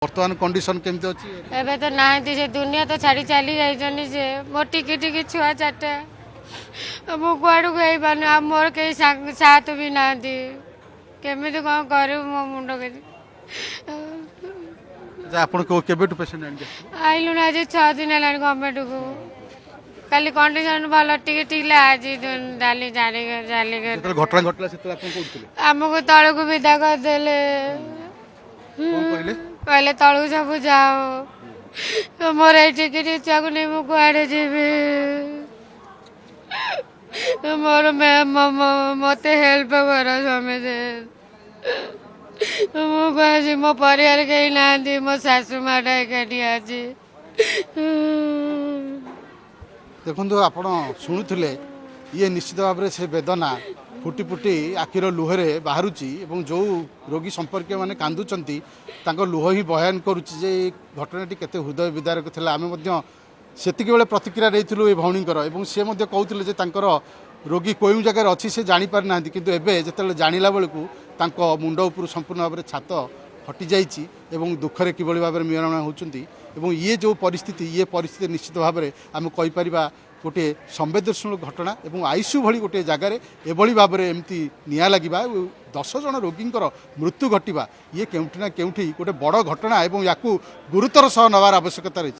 बर्तमान कंडीशन केमती अच्छी एबे तो ना से दुनिया तो छाड़ी चली जाइछनी से मोर टिकी टिकी छुआ चारटा मु कुआड़ू गई पानु आ मोर कहीं साथ भी ना दी केमिति कौन करे मो मुंड के आपण को केबेटू पेशेंट आन आइलु ना आज 6 दिन है गवर्नमेंट को खाली कंडीशन भल टिके टिकले आज डाली जाली जाली जेतले घटना घटला सेतले आपण कोउतले आमको तळको विदा कर देले कोन कहले कहले तळू सब जाओ मोर ए टिकट इच्छा को नहीं मु कुआड़े जीवी मोर मते हेल्प कर समझे मु कहे मो परिवार कहीं ना मो सासू माटा एकाठी आज देखो आपण शुणुले ये निश्चित भाव से वेदना फुटी फुटी आखिर लुहरे बाहरुची एवं जो रोगी संपर्क माने कांदुचंती तांको लुह ही बयान करुची जे घटनाटी केते हृदय विदारक थिला आमे मध्य सेतिके बेले प्रतिक्रिया देइथिलु ए भौणीकर एवं से मध्य कहउथिले जे तांकर रोगी कोई जगह अच्छी से जानी पार नांती किंतु एबे जेतेले जानिला बेलकू तांको मुंड उपर संपूर्ण भाव छात हटि जाइछि एवं दुखरे किभଳି भाव मिलना होचंती एवं ये जो परिस्थिति निश्चित भाव में आम कहीपर गोटे संवेदनशील घटना एवं आईसीयू भली गोटे जगार एभली भाव में एमती निआ लगे 10 जन रोगींकर मृत्यु घटवा ये केउठी ना केउठी गोटे बड़ घटना एवं या गुरुतर सह नवार आवश्यकता रही